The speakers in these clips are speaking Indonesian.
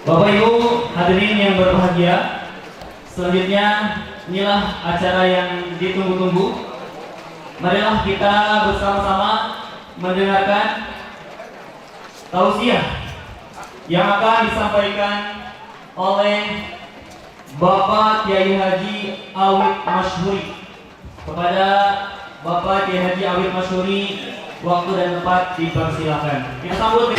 Bapak Ibu hadirin yang berbahagia, selanjutnya inilah acara yang ditunggu-tunggu. Marilah kita bersama-sama mendengarkan tausiah yang akan disampaikan oleh Bapak Kiai Haji Awid Masyhuri. Kepada Bapak Kiai Haji Awid Masyhuri, waktu dan tempat dipersilakan. Kita sambut.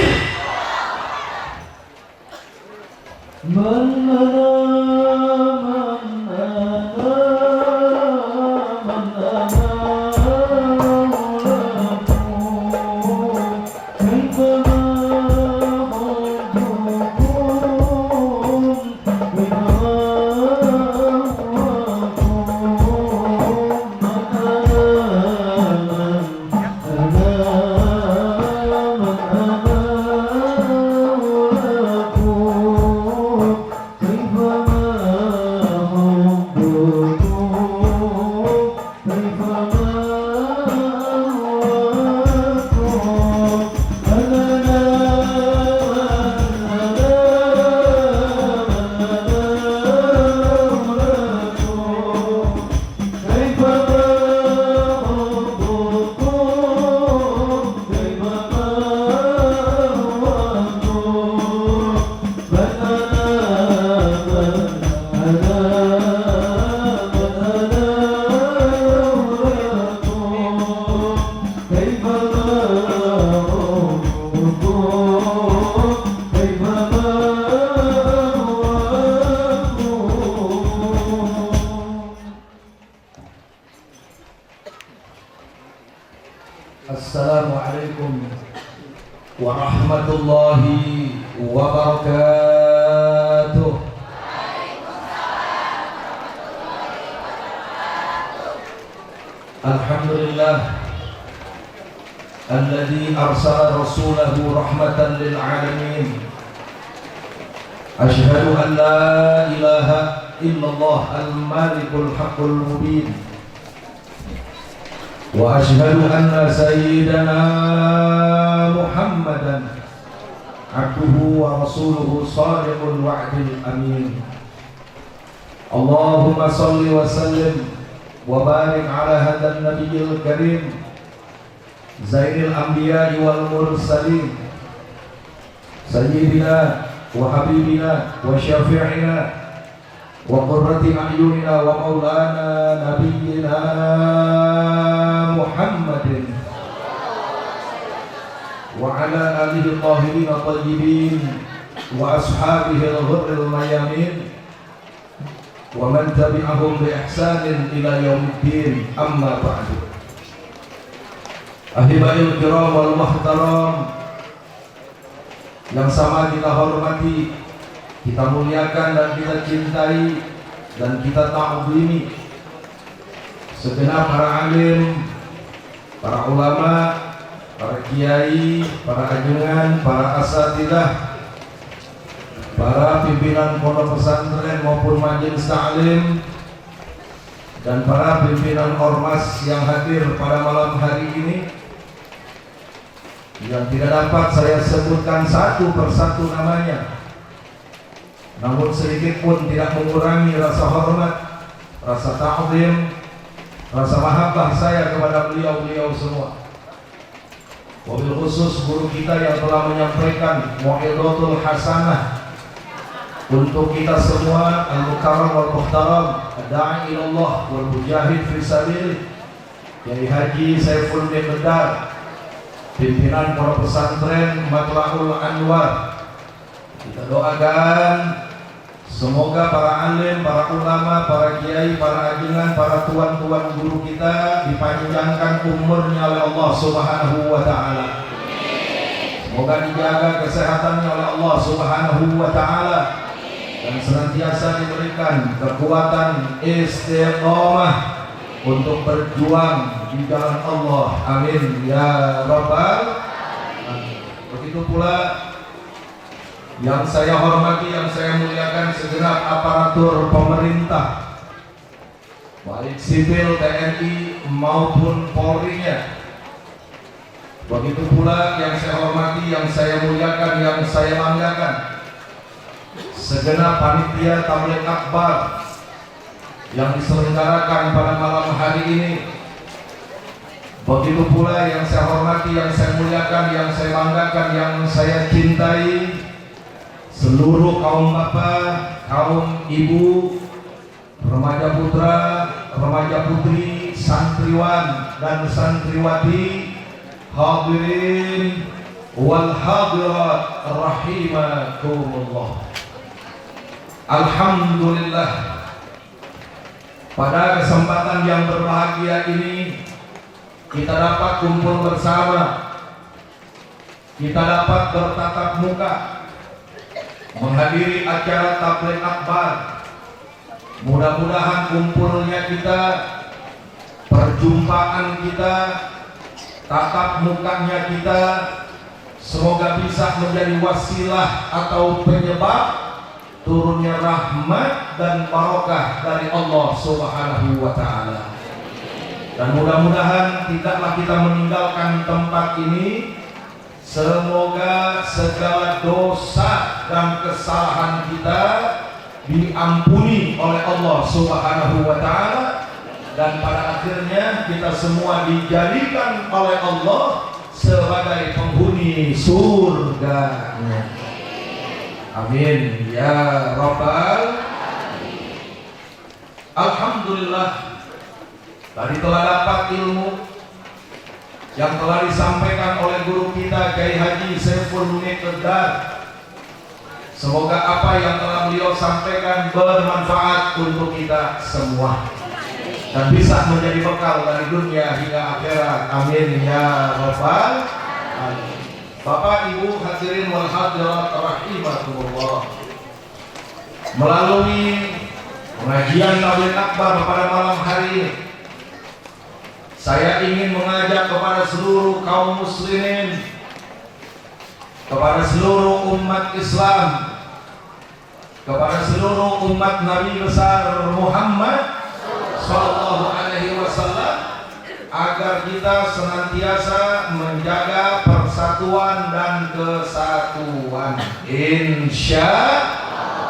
Assalamualaikum warahmatullahi wabarakatuh. Alhamdulillah alladzi arsala rasulahu rahmatan lil alamin. Asyhadu an la ilaha illallah al-malikul haqqul mubin. Wa asyhadu anna sayyidana Muhammadan abduhu wa rasuluhu shadiqul wa'dil amin. Allahumma salli wa sallim wa barik ala hadan nabiyil karim zainil anbiya'i wal mursalin sayyidina wa habibina wa syafi'ina wa qurrati a'yunina wa maulana nabiyyina Muhammadin wa ala alihi tahirin tayyibin wa ashabihi al-ghurril mayamin wa man tabi'ahum bi ihsanin ila yaumiddin, amma ba'du. Ahibail kiram wal muhtaram yang sama kita hormati, kita muliakan dan kita cintai dan kita ta'zimi segenap para alim, para ulama, para kiai, para ajengan, para asatidzah, para pimpinan pondok pesantren maupun majelis taklim, dan para pimpinan ormas yang hadir pada malam hari ini, yang tidak dapat saya sebutkan satu persatu namanya, namun sedikit pun tidak mengurangi rasa hormat, rasa ta'zim, rasa mahabbah saya kepada beliau-beliau semua. Wabil khusus guru kita yang telah menyampaikan mau'izatul hasanah untuk kita semua, al-mukarram wal muhtaram, ad-da'i ilallah wal mujahid fi sabilillah, Kiai Haji Saifuddin Bedar, pimpinan pondok pesantren Matlahul Anwar. Kita doakan semoga para alim, para ulama, para kiai, para ajengan, para tuan-tuan guru kita dipanjangkan umurnya oleh Allah Subhanahu wa taala. Semoga dijaga kesehatannya oleh Allah Subhanahu wa taala dan senantiasa diberikan kekuatan istiqamah untuk berjuang di jalan Allah. Amin ya rabbal alamin. Begitu pula yang saya hormati, yang saya muliakan segenap aparatur pemerintah, baik sipil, TNI maupun Polri-nya. Begitu pula yang saya hormati, yang saya muliakan, yang saya banggakan, segenap panitia tabligh akbar yang diselenggarakan pada malam hari ini. Begitu pula yang saya hormati, yang saya muliakan, yang saya banggakan, yang saya cintai, seluruh kaum bapak, kaum ibu, remaja putra, remaja putri, santriwan dan santriwati, hadirin wal hadirat rahimakumullah. Alhamdulillah, pada kesempatan yang berbahagia ini kita dapat kumpul bersama, kita dapat bertatap muka menghadiri acara tabligh akbar. Mudah-mudahan kumpulnya kita, perjumpaan kita, tatap mukanya kita, semoga bisa menjadi wasilah atau penyebab turunnya rahmat dan barokah dari Allah Subhanahu wa ta'ala. Dan mudah-mudahan tidaklah kita meninggalkan tempat ini, semoga segala dosa dan kesalahan kita diampuni oleh Allah Subhanahu wa ta'ala, dan pada akhirnya kita semua dijadikan oleh Allah sebagai penghuni surga-Nya. Amin ya rabbal alamin. Alhamdulillah, tadi telah dapat ilmu yang telah disampaikan oleh guru kita Kiai Haji Saiful Munir Kedar. Semoga apa yang telah beliau sampaikan bermanfaat untuk kita semua dan bisa menjadi bekal dari dunia hingga akhirat. Amin ya rabbal alamin. Bapak Ibu hadirin wal hadirat rahimakumullah, melalui pengajian tabligh akbar pada malam hari ini, saya ingin mengajak kepada seluruh kaum muslimin, kepada seluruh umat Islam, kepada seluruh umat Nabi besar Muhammad sallallahu alaihi wasallam, agar kita senantiasa menjaga persatuan dan kesatuan. Insya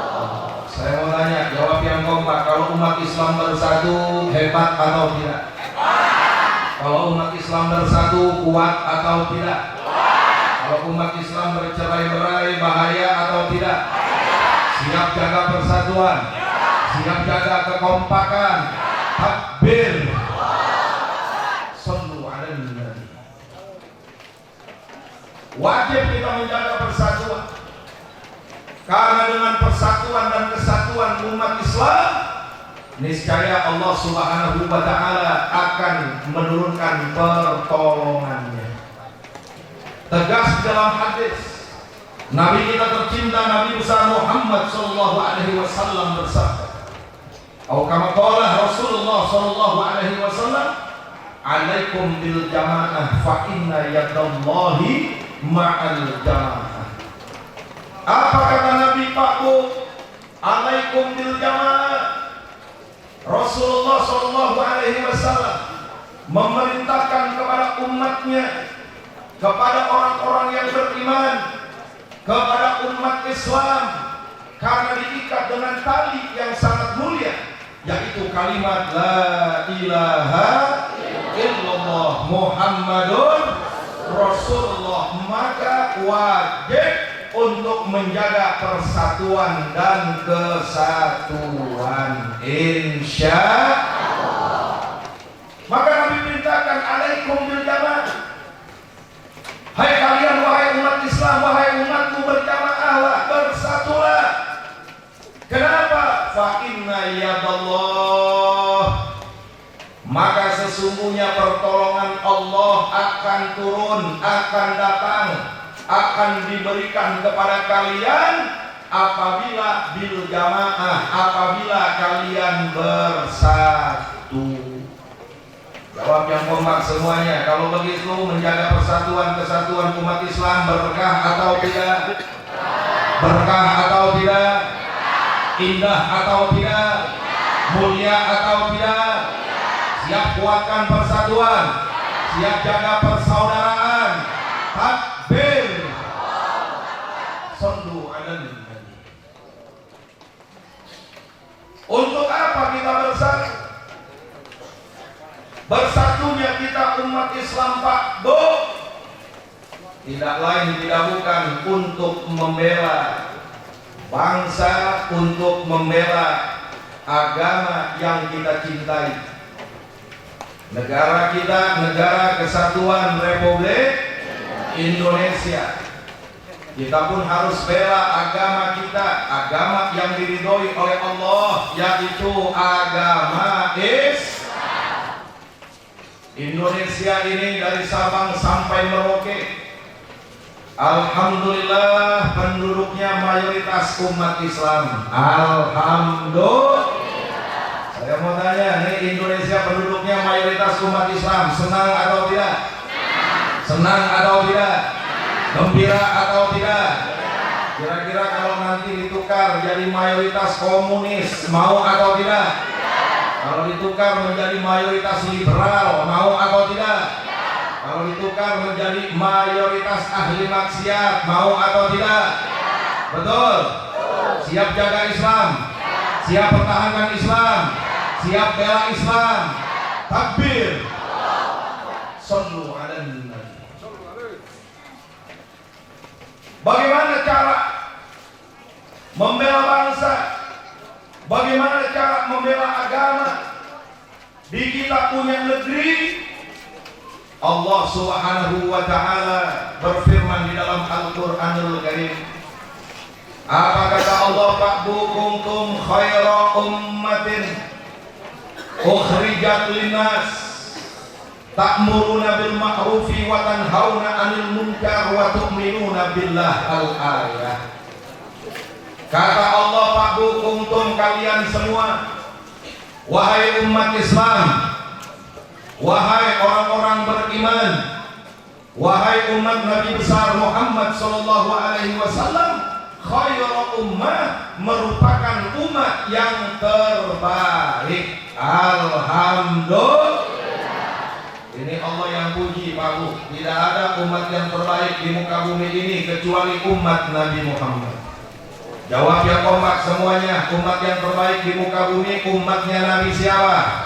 Allah. Saya mau tanya, jawab yang kompak. Kalau umat Islam bersatu, hebat atau tidak? Kalau umat Islam bersatu, kuat atau tidak? Kalau umat Islam bercerai-berai, bahaya atau tidak? Siap jaga persatuan, siap jaga kekompakan. Takbir. Sallu ala nabi. Wajib kita menjaga persatuan, karena dengan persatuan dan kesatuan umat Islam, niscaya Allah Subhanahu wa ta'ala akan menurunkan pertolongannya. Tegas dalam hadis, Nabi kita tercinta, Nabi besar Muhammad sallallahu alaihi wasallam bersabda, atau kama qala Rasulullah sallallahu alaihi wasallam, alaikum bil jamaah fa inna yadallahi ma'al jamaah. Apa kata Nabi Pak Bu? Alaikum bil jamaah. Rasulullah sallallahu alaihi wasallam memerintahkan kepada umatnya, kepada orang-orang yang beriman, kepada umat Islam, karena diikat dengan tali yang sangat mulia, yaitu kalimat la ilaha illallah Muhammadun Rasulullah, maka wajib untuk menjaga persatuan dan kesatuan. Insya Allah. Maka Nabi perintahkan alaikum bil jamaah. Hai kalian wahai umat Islam, wahai umatku, berjamaahlah, bersatulah. Kenapa? Fa inna yadallah, maka sesungguhnya pertolongan Allah akan turun, akan datang, akan diberikan kepada kalian apabila bil jamaah, apabila kalian bersatu. Jawab yang kompak semuanya. Kalau begitu menjaga persatuan kesatuan umat Islam berkah atau tidak? Berkah atau tidak? Indah atau tidak? Mulia atau tidak? Siap kuatkan persatuan, siap jaga persaudaraan. Takbir. Sallu ala nabi. kita bersatu. Bersatunya kita umat Islam, Pak Bu, tidak lain tidak bukan untuk membela bangsa, untuk membela agama yang kita cintai. Negara kita, Negara Kesatuan Republik Indonesia. Kita pun harus bela agama kita, agama yang diridhoi oleh Allah, yaitu agama Islam. Indonesia ini dari Sabang sampai Merauke, alhamdulillah penduduknya mayoritas umat Islam. Alhamdulillah. Saya mau tanya, nih Indonesia penduduknya mayoritas umat Islam, senang atau tidak? Senang atau tidak? Gembira atau tidak? Kira-kira kalau nanti ditukar jadi mayoritas komunis, mau atau tidak? Kalau ditukar menjadi mayoritas liberal, mau atau tidak? Kalau ditukar menjadi mayoritas ahli maksiat, mau atau tidak? Betul? Siap jaga Islam? Siap pertahankan Islam? Siap bela Islam? Takbir! Sallu ala Nabi. Bagaimana cara membela bangsa? Bagaimana cara membela agama? Di kita punya negeri, Allah Subhanahu wa ta'ala berfirman di dalam Al-Qur'anul Karim. Apa kata Allah? Fa'bu kuntum khaira ummatin ukhrijat linnas ta'muruna bil ma'rufi wa tanhauna 'anil munkar wa tu'minuna billah. Al-ayah. Kata Allah, Fa'bu kuntum, kalian semua, wahai umat Islam, wahai orang-orang beriman, wahai umat Nabi besar Muhammad sallallahu alaihi wasallam, khairu ummah, merupakan umat yang terbaik. Alhamdulillah. Ini Allah yang puji, Pak Bu. Tidak ada umat yang terbaik di muka bumi ini kecuali umat Nabi Muhammad. Jawab yang kompak semuanya. Umat yang terbaik di muka bumi umatnya Nabi siapa?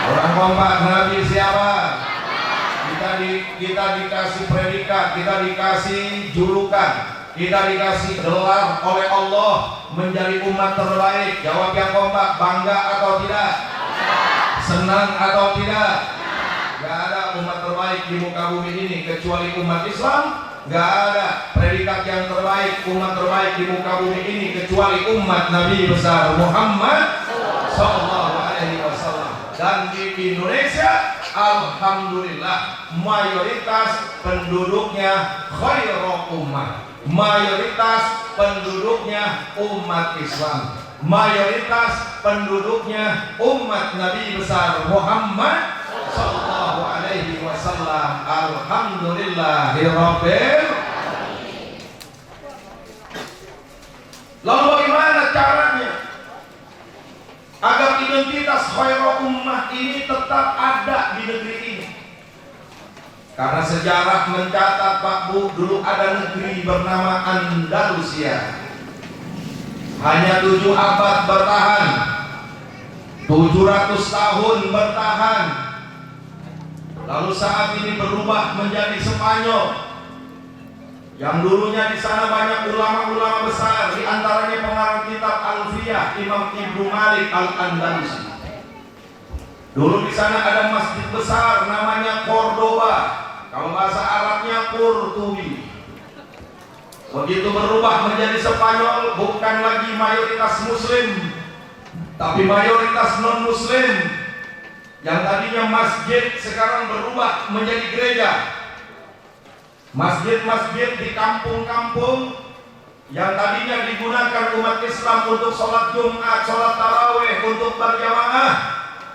Orang kompak, Nabi siapa? Kita dikasih predikat, kita dikasih julukan, kita dikasih gelar oleh Allah menjadi umat terbaik. Jawab yang kompak, bangga atau tidak? Senang atau tidak? Gak ada umat terbaik di muka bumi ini kecuali umat Islam. Gak ada predikat yang terbaik, umat terbaik di muka bumi ini kecuali umat Nabi besar Muhammad sallallahu alaihi wasallam. Dan di Indonesia, alhamdulillah, mayoritas penduduknya khairu ummah, mayoritas penduduknya umat Islam, mayoritas penduduknya umat Nabi besar Muhammad sallallahu alaihi wasallam. Alhamdulillahirabbil. Lalu bagaimana caranya agar identitas khairu ummah ini tetap ada di negeri ini? Karena sejarah mencatat, Pak Bu, dulu ada negeri bernama Andalusia. Hanya 7 abad bertahan, 700 tahun bertahan. Lalu saat ini berubah menjadi Spanyol. Yang dulunya di sana banyak ulama-ulama besar, di antaranya pengarang kitab Alfiyah Imam Ibnu Malik Al-Andalusi. Dulu di sana ada masjid besar namanya Cordoba. Kalau bahasa Arabnya Qurtubi. Begitu berubah menjadi Spanyol, bukan lagi mayoritas Muslim, tapi mayoritas non-Muslim. Yang tadinya masjid sekarang berubah menjadi gereja. Masjid-masjid di kampung-kampung yang tadinya digunakan umat Islam untuk sholat Jumat, sholat taraweh, untuk berjamaah,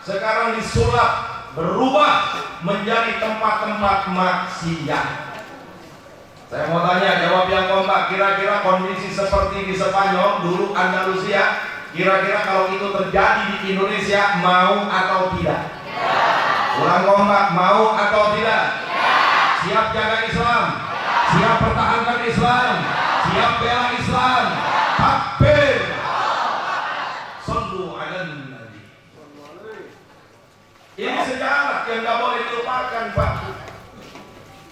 sekarang disulap, berubah menjadi tempat-tempat maksiat. Saya mau tanya, jawab yang kompak. Kira-kira kondisi seperti di Spanyol, dulu Andalusia, kira-kira kalau itu terjadi di Indonesia, mau atau tidak? Ulang kompak, mau atau tidak? Siap jaga Islam? Siap pertahankan Islam? Siap bela Islam? Takbir! Sallu ala Nabi.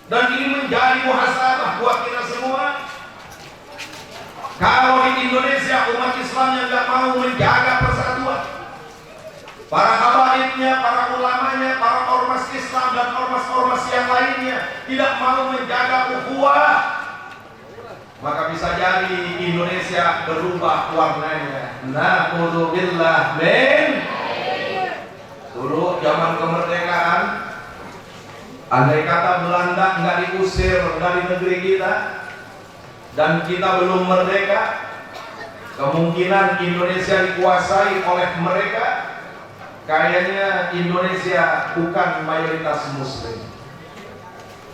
Dan ini menjadi muhasabah buat kita semua. Kalau di Indonesia umat Islam yang nggak mau menjaga persatuan, para habaibnya, para ulamanya, para ormas Islam dan ormas-ormas yang lainnya tidak mau menjaga ukhuwah, maka bisa jadi Indonesia berubah warnanya. Na'udzubillah min. Dulu zaman kemerdekaan, andai kata Belanda nggak diusir dari negeri kita dan kita belum merdeka, kemungkinan Indonesia dikuasai oleh mereka. Kayaknya Indonesia bukan mayoritas Muslim.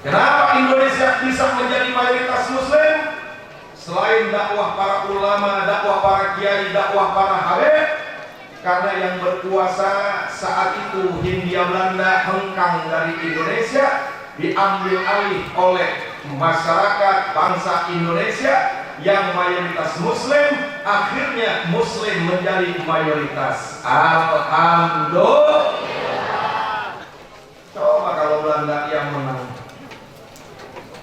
Kenapa Indonesia bisa menjadi mayoritas Muslim? Selain dakwah para ulama, dakwah para kiai, dakwah para habib, karena yang berkuasa saat itu Hindia Belanda hengkang dari Indonesia, diambil alih oleh masyarakat bangsa Indonesia yang mayoritas Muslim. Akhirnya Muslim menjadi mayoritas. Alhamdulillah. Coba kalau Belanda yang menang,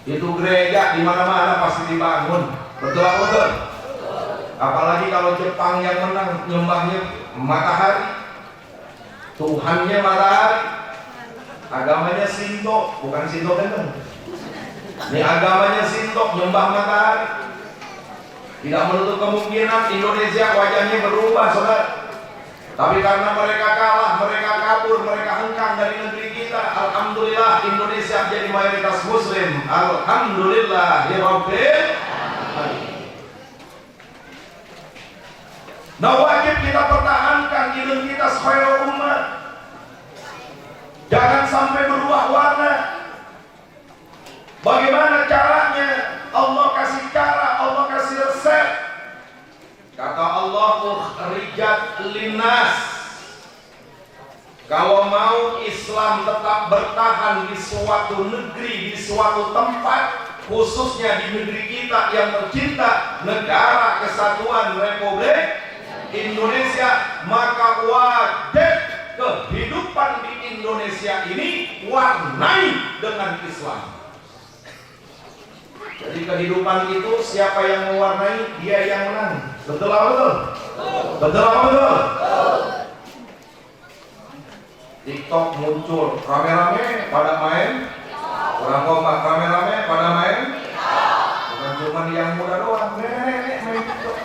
itu gereja di mana-mana pasti dibangun. Betul apa betul? Apalagi kalau Jepang yang menang, nyembahnya matahari, Tuhannya matahari, agamanya Shinto, bukan Shinto gendeng. Ini agamanya Shinto, nyembah matahari. Tidak menutup kemungkinan Indonesia wajahnya berubah, saudara. Tapi karena mereka kalah, mereka kabur, mereka hengkang dari negeri kita, alhamdulillah Indonesia jadi mayoritas Muslim. Alhamdulillah ya Rabbil alamin. Nah, wajib kita pertahankan identitas khairul ummah. Jangan sampai berubah warna. Bagaimana caranya? Allah kasih cara, Allah kasih resep. Kata Allah, ukhrijat linnas. Kalau mau Islam tetap bertahan di suatu negeri, di suatu tempat, khususnya di negeri kita yang tercinta, Negara Kesatuan Republik Indonesia, maka wajib kehidupan di Indonesia ini warnai dengan Islam. Jadi kehidupan itu siapa yang mewarnai, dia yang menang. Betul apa betul? Betul apa betul? TikTok muncul rame-rame pada main, orang kompak rame-rame pada main, bukan cuma yang muda doang, nenek main TikTok.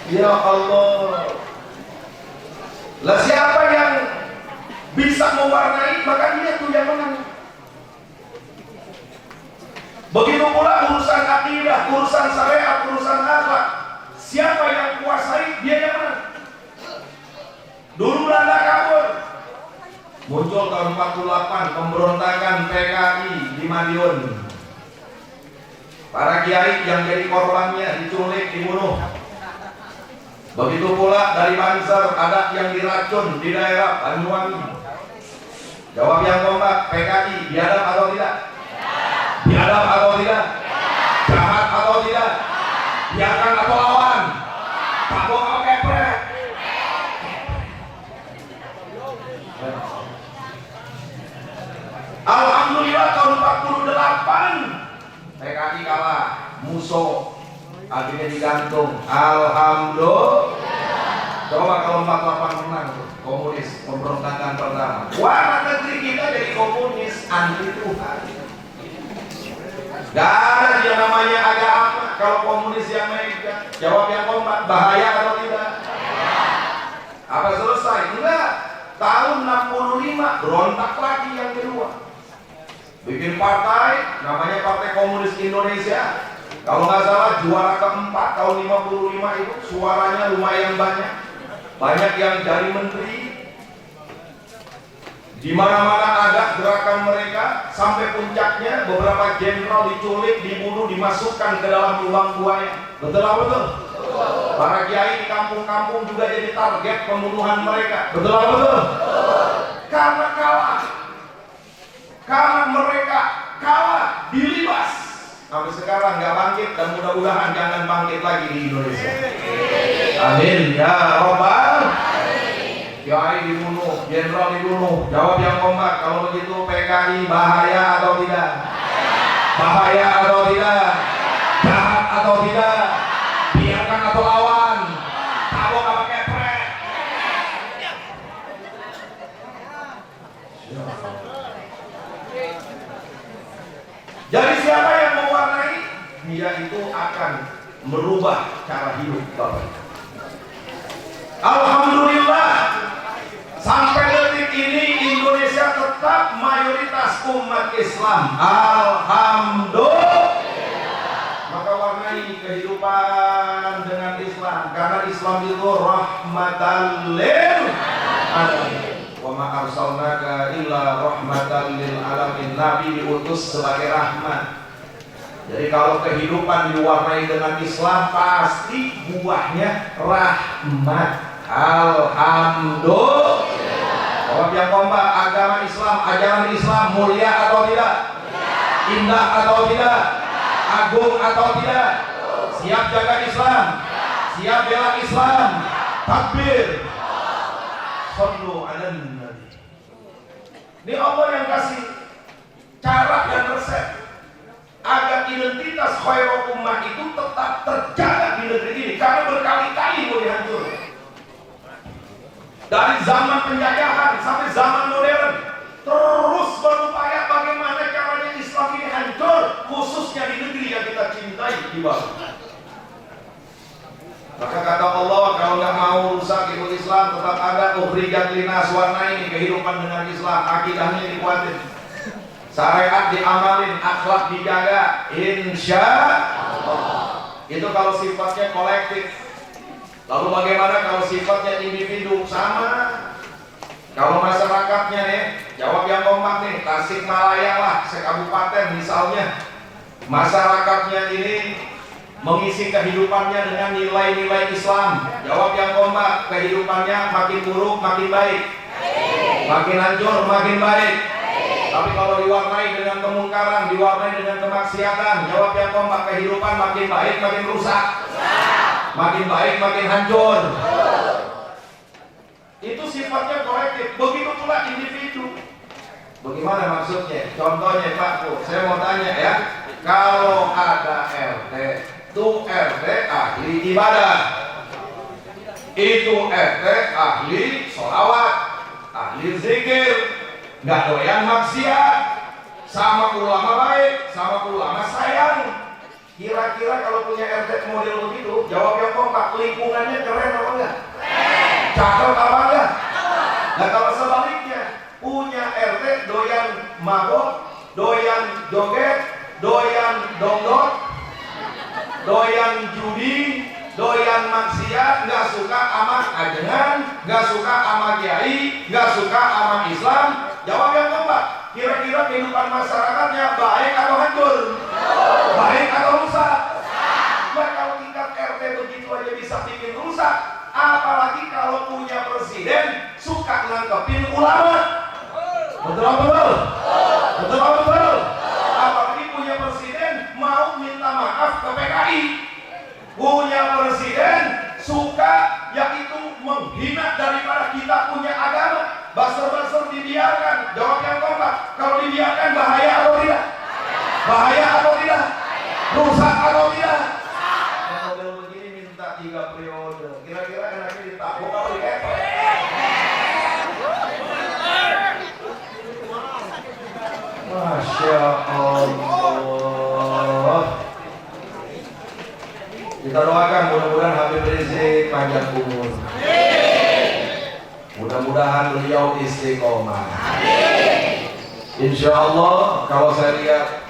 Ya Allah. Lah siapa yang bisa mewarnai, maka dia tuh yang menang. Begitu pula urusan akidah, urusan syariat, urusan akhlak. Siapa yang kuasai, dia yang menang. Dulu Belanda kabur. Muncul tahun 48 pemberontakan PKI di Madiun. Para kiai yang jadi korbannya diculik, dibunuh. Begitu pula dari Banser ada yang diracun di daerah Banyuwangi. Jawab yang kompak, PKI biadab atau tidak? Biadab atau tidak? Jahat atau tidak? Biarkan atau lawan? Tabok atau kepret? Alhamdulillah tahun 48 PKI kalah, musuh akhirnya digantung. Alhamdulillah. Coba kalau 48 menang tuh, komunis, pemberontakan pertama. Warna negeri kita jadi komunis, anti Tuhan. Gak ada yang namanya agama kalau komunis yang megang. Jawab yang kompak, bahaya atau tidak? Apa selesai? Enggak. Tahun 65 berontak lagi yang kedua. Bikin partai, namanya Partai Komunis Indonesia. Kalau nggak salah juara keempat tahun 55 itu suaranya lumayan banyak. Banyak yang jadi menteri. Di mana-mana ada gerakan mereka, sampai puncaknya beberapa jenderal diculik, dibunuh, dimasukkan ke dalam lubang buaya. Betul apa betul? Para kiai di kampung-kampung juga jadi target pembunuhan mereka. Betul apa betul? Karena kalah. Karena mereka kalah, dilibas. Sampai sekarang nggak bangkit dan mudah-mudahan jangan bangkit lagi di Indonesia. Amin ya Rabbal. Kiai dibunuh, jenderal dibunuh. Jawab yang kompak. Kalau begitu PKI bahaya atau tidak? Bahaya atau tidak? Jahat atau tidak? Biarkan atau lawan? Tabok apa kepret? Jadi siapa yang mewarnai? Dia itu akan merubah cara hidup Bapak. Alhamdulillah, sampai detik ini Indonesia tetap mayoritas umat Islam. Alhamdulillah. Maka warnai kehidupan dengan Islam, karena Islam itu rahmatan lil alamin. Wa ma arsalnaka illa rahmatan lil alamin. Nabi diutus sebagai rahmat. Jadi kalau kehidupan diwarnai dengan Islam, pasti buahnya rahmat. Alhamdulillah. Jawab yang kompak, agama Islam, ajaran Islam mulia atau tidak? Indah atau tidak? Agung atau tidak? Siap jaga Islam? Siap bela Islam? Takbir. Sallu ala nabi. Ini Allah yang kasih cara dan resep agar identitas khairul ummah itu tetap terjaga di negeri ini, karena berkali-kali mau dihancurkan. Dari zaman penjajahan sampai zaman modern, terus berupaya bagaimana caranya Islam ini hancur, khususnya di negeri yang kita cintai di bawah. Maka kata Allah, kalau nggak mau rusak ikut Islam, tetap ada ukhrijat linas, warna ini kehidupan dengan Islam, akidahnya dikuatin, syariat diamalin, akhlak dijaga, insya Allah. Itu kalau sifatnya kolektif. Lalu bagaimana kalau sifatnya individu? Sama. Kalau masyarakatnya nih, jawab yang kompak nih, Tasikmalaya lah, sekabupaten misalnya, masyarakatnya ini mengisi kehidupannya dengan nilai-nilai Islam. Jawab yang kompak, kehidupannya makin buruk makin baik, makin hancur makin baik. Tapi kalau diwarnai dengan kemungkaran, diwarnai dengan kemaksiatan, jawab yang kompak, kehidupan makin baik makin rusak, makin baik makin hancur. Itu sifatnya kolektif. Begitu pula individu. Bagaimana maksudnya? Contohnya Pak, saya mau tanya ya, kalau ada RT, itu RT ahli ibadah, itu RT ahli sholawat, ahli zikir, nggak doyan maksiat, sama ulama baik, sama ulama sayang. Kira-kira kalau punya RT model begitu, jawab yang kompak, lingkungannya keren apa enggak? Cakep apa enggak? Nah kalau sebaliknya, punya RT doyan mabok, doyan joget, doyan dongdot, doyan judi, doyan maksiat, nggak suka sama ajengan, nggak suka sama kiai, nggak suka sama Islam, jawab yang kompak, kira-kira kehidupan masyarakatnya baik atau hancur? Baik atau rusak? Nah kalau tingkat RT begitu aja bisa bikin rusak, apalagi kalau punya presiden suka nangkepin ulama. Betul betul? Betul betul? Apalagi punya presiden mau minta maaf ke PKI. Punya presiden suka yaitu menghina daripada kita punya agama. Baser-baser dibiarkan. Jawab yang kompak, kalau dibiarkan bahaya atau tidak? Bahaya atau tidak? Rusak atau tidak? Model begini minta 3 periode. Kira-kira enaknya ditabuk atau dikepet? Masya Allah. Kita doakan mudah-mudahan Habib Rizik panjang umur. Mudah-mudahan beliau istiqomah. Insya Allah kalau saya lihat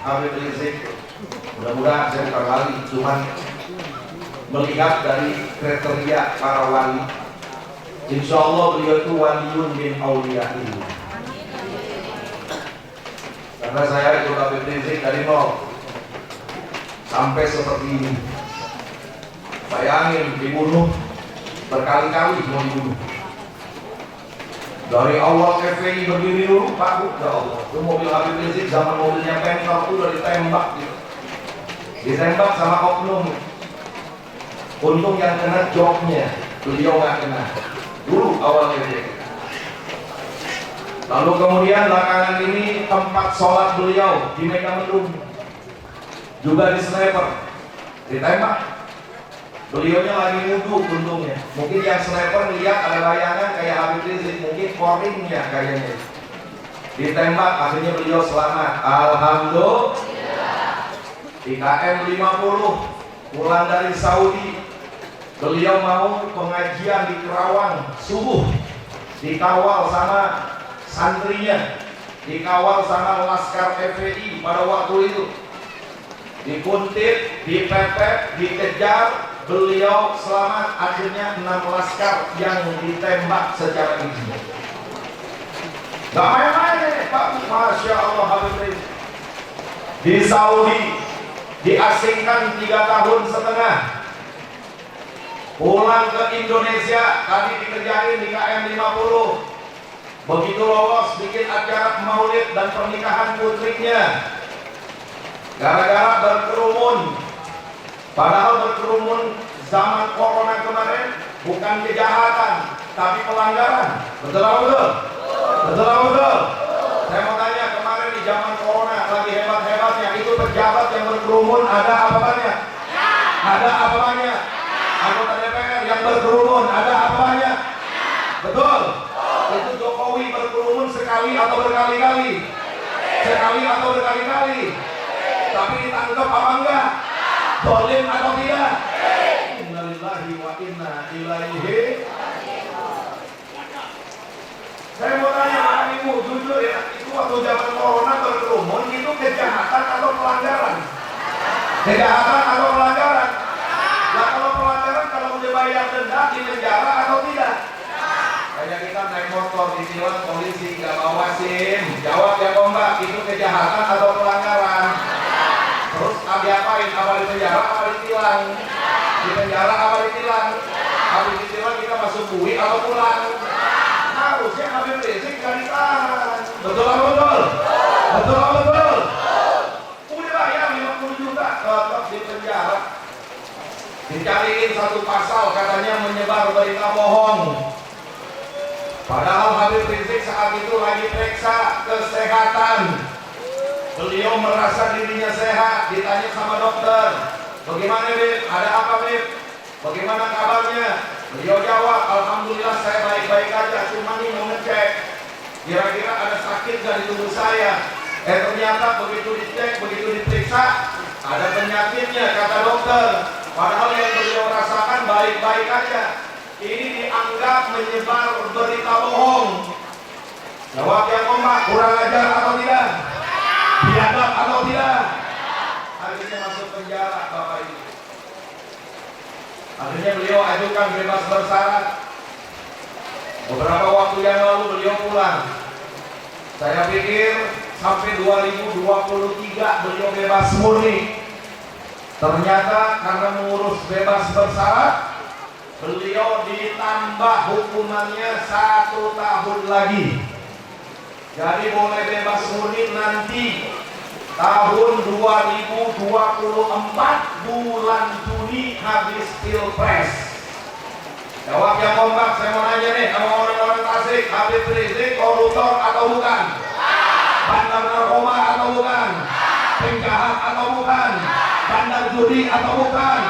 Habib Rizik, mudah-mudahan saya bukan wali, cuman melihat dari kriteria para wali, insya Allah beliau itu waliun bin awliyaillah. Karena saya ikut Habib Rizik dari nol sampai seperti ini. Bayangin, dibunuh berkali-kali, mau dibunuh. Dari awal FPI berdiri dulu, Pak, ya Allah, itu mobil Habib Rizik zaman mobilnya Pemkot itu udah ditembak gitu. Ditembak sama oknum. Untung yang kena joknya, beliau nggak kena. Dulu awalnya dia. Lalu kemudian belakangan ini tempat sholat beliau di Megamendung juga di sniper, ditembak. Beliaunya lagi wudhu untungnya. Mungkin yang sniper lihat ada bayangan kayak Habib Rizik, mungkin koringnya kayaknya. Ditembak, akhirnya beliau selamat. Alhamdulillah. IKM 50 pulang dari Saudi. Beliau mau pengajian di Kerawang subuh, dikawal sama santrinya, dikawal sama laskar FPI pada waktu itu. Dikuntit, dipepet, dikejar, beliau selamat. Akhirnya 6 laskar yang ditembak secara izin. Gak main-main Pak, Masya Allah Habib Rizik. Di Saudi diasingkan 3 tahun setengah, pulang ke Indonesia, tadi dikerjain di KM 50. Begitu lolos bikin acara maulid dan pernikahan putrinya, gara-gara berkerumun. Padahal berkerumun zaman corona kemarin bukan kejahatan, tapi pelanggaran. Betul apa betul? Betul apa betul? Saya mau tanya, kemarin di zaman corona lagi hebat-hebatnya, itu pejabat yang berkerumun ada apa banyak? Ada apa banyak? Anggota DPR yang berkerumun ada apa banyak? Betul? Itu Jokowi berkerumun sekali atau berkali-kali? Sekali atau berkali-kali? Tapi ditangkap apa enggak? Zalim atau tidak? Innalillahi wa inna ilaihi. Saya mau tanya sama ibu, jujur ya, itu waktu zaman corona berkerumun itu kejahatan atau pelanggaran? Kejahatan atau pelanggaran? Nah kalau pelanggaran, kalau udah bayar denda di penjara atau tidak? Kayak kita naik motor ditilang polisi nggak bawa SIM, jawab ya Mbak, itu kejahatan atau pelanggaran? Terus diapain? Apa di penjara? Apa ditilang? Di penjara apa ditilang? Habis ditilang kita masuk bui atau pulang? Harusnya Habib Rizik gak ditahan. Betul apa betul? Betul apa betul? Udah bayar 50 juta, tetap di penjara. Dicariin satu pasal katanya menyebar berita bohong. Padahal Habib Rizik saat itu lagi periksa kesehatan. Beliau merasa dirinya sehat, ditanya sama dokter, bagaimana Bib? Ada apa Bib? Bagaimana kabarnya? Beliau jawab, Alhamdulillah saya baik-baik aja, cuma nih mau ngecek kira-kira ada sakit gak di tubuh saya. Ternyata begitu dicek, begitu diperiksa, ada penyakitnya kata dokter. Padahal yang beliau rasakan baik-baik aja. Ini dianggap menyebar berita bohong. Jawab yang Mbak, kurang ajar atau tidak? Biadab atau tidak? Akhirnya masuk penjara Bapak Ibu. Akhirnya beliau ajukan bebas bersyarat. Beberapa waktu yang lalu beliau pulang. Saya pikir sampai 2023 beliau bebas murni. Ternyata karena mengurus bebas bersyarat, beliau ditambah hukumannya 1 tahun lagi. Jadi boleh bebas murni nanti tahun 2024 bulan Juni habis Pilpres. Jawab yang kompak, saya mau nanya nih sama orang-orang Tasik, Habib Rizik koruptor atau bukan? Bandar narkoba atau bukan? Penjahat atau bukan? Bandar judi atau bukan?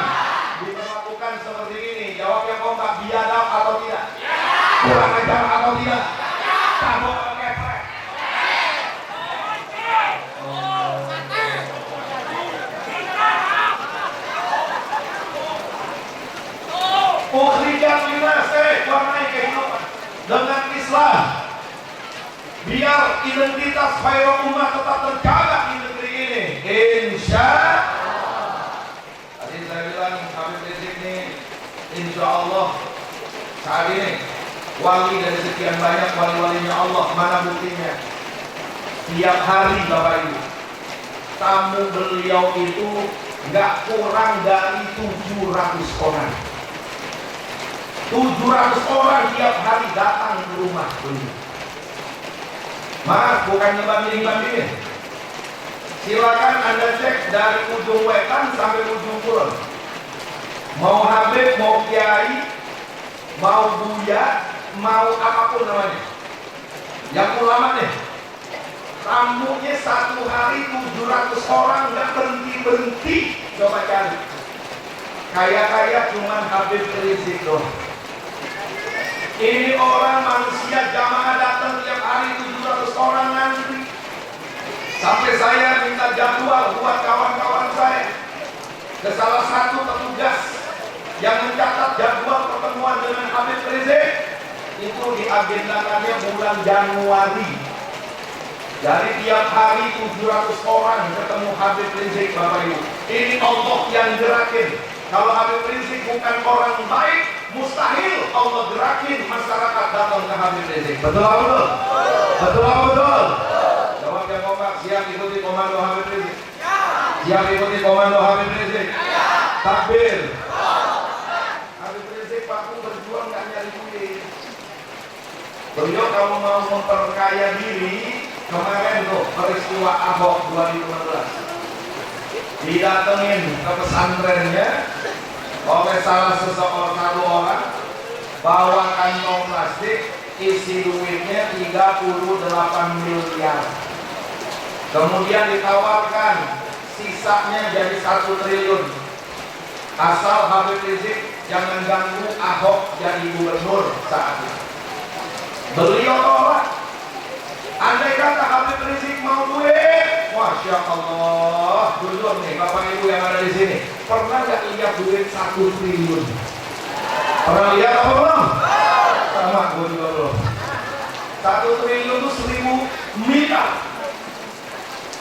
Diperlakukan seperti ini, jawab yang kompak, biadab atau tidak? Kurang ajar atau tidak? Tabok atau kepres? Ukhrijat linnas, warnai kehidupan dengan Islam, biar identitas khairul ummah tetap terjaga di negeri ini. Insya Allah. Tadi saya bilang Habib Rizik ini insya Allah saat ini wali dari sekian banyak wali-walinya Allah. Mana buktinya? Tiap hari Bapak Ibu, tamu beliau itu nggak kurang dari 700 orang. 700 orang tiap hari datang ke rumah beliau. Maaf, bukan ngebanding-bandingin. Silakan Anda cek dari ujung wetan sampai ujung kulon. Mau Habib, mau Kiai, mau Buya, mau apapun namanya. Yang ulama nih, rambutnya satu hari 700 orang nggak berhenti. Coba cari. Kaya cuman Habib Rizik doang. Ini orang manusia jamaah datang tiap hari 700 orang ngantri. Sampai saya minta jadwal buat kawan-kawan saya ke salah satu petugas yang mencatat jadwal pertemuan dengan Habib Rizik. Itu diagendakannya bulan Januari. Dari tiap hari 700 orang ketemu Habib Rizik, Bapak Ibu. Ini Allah yang gerakin. Kalau Habib Rizik bukan orang baik, mustahil Allah gerakin masyarakat datang ke Habib Rizik. Betul apa betul? Betul apa betul? Jawab yang kompak, siap ikuti komando Habib Rizik? Siap ikuti komando Habib Rizik? Takbir. Habib Rizik Pak berjuang nggak nyari duit. Beliau kalau mau memperkaya diri, kemarin tuh peristiwa Ahok 2015 didatengin ke pesantrennya oleh salah satu orang, bawa kantong plastik isi duitnya 38 miliar. Kemudian ditawarkan sisanya jadi 1 triliun asal Habib Rizik jangan ganggu Ahok jadi gubernur saat itu. Beliau tolak. Andai kata Habib Rizik mau duit, Masya Allah, jujur nih Bapak Ibu yang ada di sini, pernah nggak lihat duit 1 triliun? Pernah lihat apa belum? Sama, gue juga belum. 1 triliun itu 1000 miliar.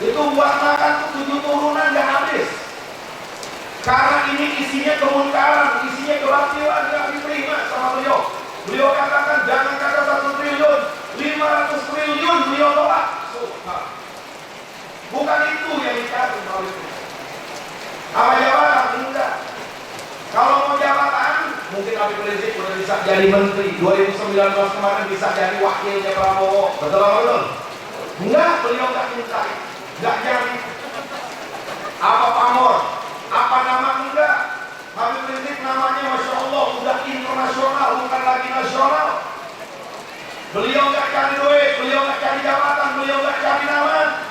Itu buat makan tuh 7 turunan nggak habis. Karena ini isinya kemungkaran, isinya kebatilan, nggak diterima sama beliau. Beliau katakan jangan kata 1 triliun, 500 triliun beliau tolak. Bukan itu yang dicari kalau itu. Apa jabatan? Enggak. Kalau mau jabatan, mungkin Habib Rizik udah bisa jadi menteri. 2019 kemarin bisa jadi wakilnya Prabowo. Betul apa betul? Enggak, beliau enggak minta. Enggak jadi. Apa pamor? Apa nama? Enggak. Habib Rizik namanya Masya Allah udah internasional, bukan lagi nasional. Beliau enggak cari duit, beliau enggak cari jabatan, beliau enggak cari nama.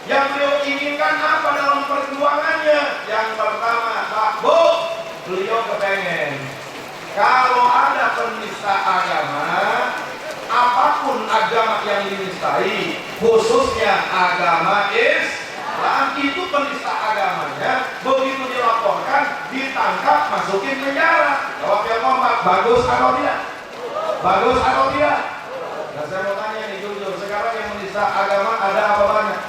Yang beliau inginkan apa dalam perjuangannya? Yang pertama, Pak Bu, beliau kepengen kalau ada penista agama, apapun agama yang dinistai, khususnya agama Islam, itu penista agamanya, begitu dilaporkan, ditangkap, masukin penjara. Jawab yang kompak, bagus atau tidak? Bagus atau tidak? Nah, saya mau tanya nih jujur, sekarang yang menista agama ada apa banyak?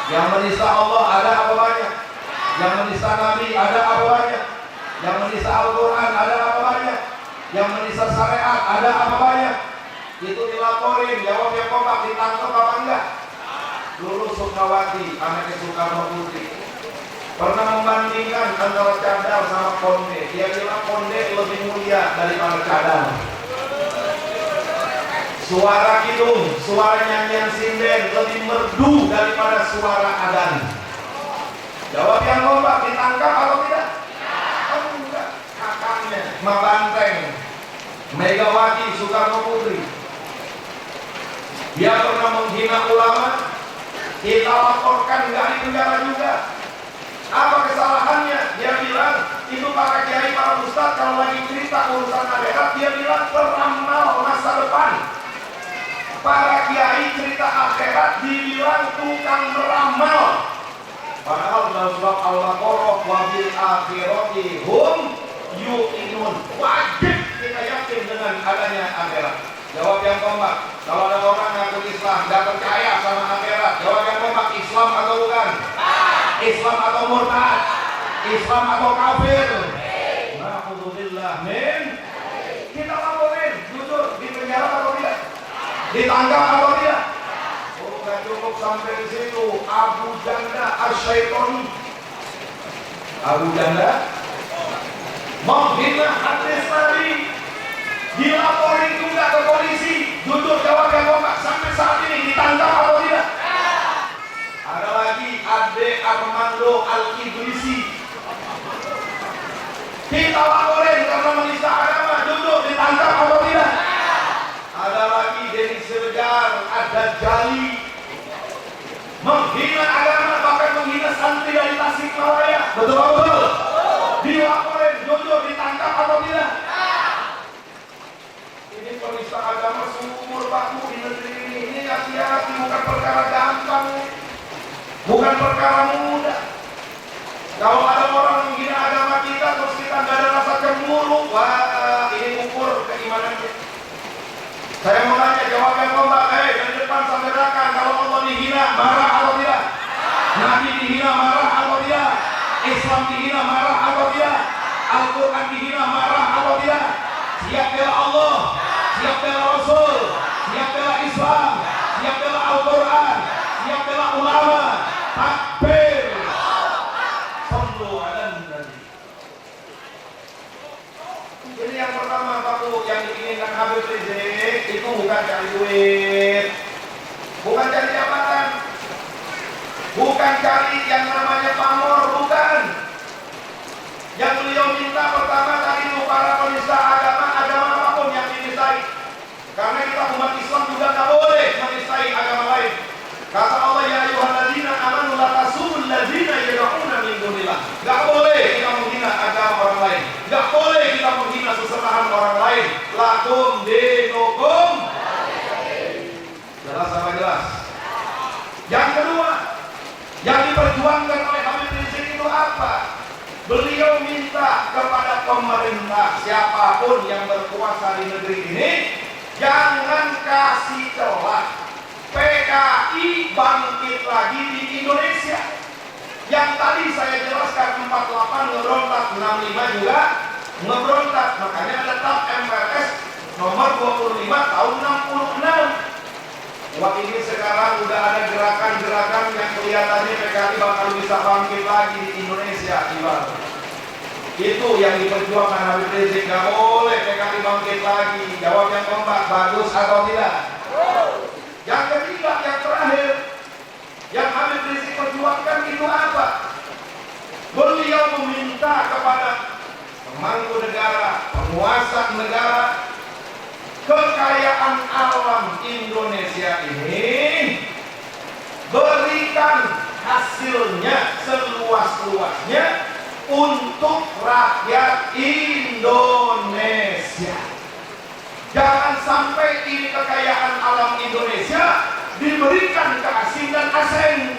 Yang menista Allah ada apa banyak? Yang menista Nabi ada apa banyak? Yang menista Al-Quran ada apa banyak? Yang menista syariat ada apa banyak? Itu dilaporin, jawab yang kompak, ditangkap apa enggak? Dulu Sukmawati, anaknya Soekarno Putri, pernah membandingkan antara cadar sama konde. Dia bilang konde lebih mulia daripada cadar. Suara kidung, suara nyanyian sinden lebih merdu daripada suara adzan. Jawab yang kompak, ditangkap atau tidak? Enggak. Kakaknya Mabanteng, Megawati Soekarno Putri, dia pernah menghina ulama, kita laporkan nggak di penjara juga. Apa kesalahannya? Dia bilang itu para kiai, para ustadz kalau lagi cerita urusan akhirat, dia bilang peramal masa depan. Para kiai cerita akhirat dibilang tukang meramal. Padahal dalam surah Al-Baqarah wa bil akhirati hum yuqinun. Wajib kita yakin dengan adanya akhirat. Jawab yang kompak. Kalau ada orang ngaku Islam, nggak percaya sama akhirat, jawab yang kompak, Islam atau bukan? Islam atau murtad? Islam atau kafir? Na'udzubillah min. Kita laporin, jujur, di penjara atau tidak? Ditangkap atau tidak? Oh, nggak cukup sampai di situ. Abu Janda Asy-Syaitoni. Abu Janda menghina hadis Nabi, dilaporin juga ke polisi. Jujur, jawab yang kompak, sampai saat ini ditangkap atau tidak? Ada lagi Ade Armando Al-Idrisi, kita laporin karena menista agama. Jujur, ditangkap atau tidak? Ada lagi Denny Siregar, ada Dajjali, menghina agama, bahkan menghina santri dari Tasikmalaya. Betul? Dilaporin, jujur, ditangkap atau tidak? Ini penista agama seumur waktu di negeri ini. Ini hati-hati, bukan perkara gampang, bukan perkara mudah. Kalau ada orang menghina agama kita terus kita nggak ada rasa cemburu, wah ini ukur keimanannya. Saya mau tanya, jawab yang kompak. Dari depan sampai belakang, kalau Allah dihina, marah atau tidak? Nabi dihina, marah atau tidak? Islam dihina, marah atau tidak? Al-Quran dihina, marah atau tidak? Siap bela Allah, siap bela Rasul, siap bela Islam, siap bela Al-Quran, siap bela ulama. Takbir. Sallu ala Nabi. Jadi yang pertama Pak Bu, yang diinginkan Habib Rizik itu bukan cari duit, bukan cari jabatan, bukan cari yang namanya pamor, bukan. Yang beliau minta pertama tadi itu para penista agama apapun yang dinistai. Karena kita umat Islam juga tak boleh menistai agama lain. Kata Allah, ya ayyuhalladzina amanu la tasubul ladzina yad'una min dunillah. Enggak boleh kita menghina agama orang lain. Enggak boleh kita menghina seserahan orang lain. Lakum dinukum. Jelas apa jelas? Yang kedua, yang diperjuangkan oleh Habib Rizik itu apa? Beliau minta kepada pemerintah siapapun yang berkuasa di negeri ini, jangan kasih celah PKI bangkit lagi di Indonesia. Yang tadi saya jelaskan 48 ngeberontak, 65 juga ngeberontak. Makanya ada TAP MPRS nomor 25 tahun 66. Wah, ini sekarang udah ada gerakan-gerakan yang kelihatannya PKI bakal bisa bangkit lagi di Indonesia. Itu yang diperjuangkan Habib Rizik. Gak boleh PKI bangkit lagi. Jawab yang kompak, bagus atau tidak? Yang ketiga, yang terakhir, yang Habib Rizik perjuangkan itu apa? Beliau meminta kepada pemangku negara, penguasa negara, kekayaan alam Indonesia ini berikan hasilnya seluas-luasnya untuk rakyat Indonesia. Jangan sampai ini kekayaan alam Indonesia diberikan ke asing dan asing.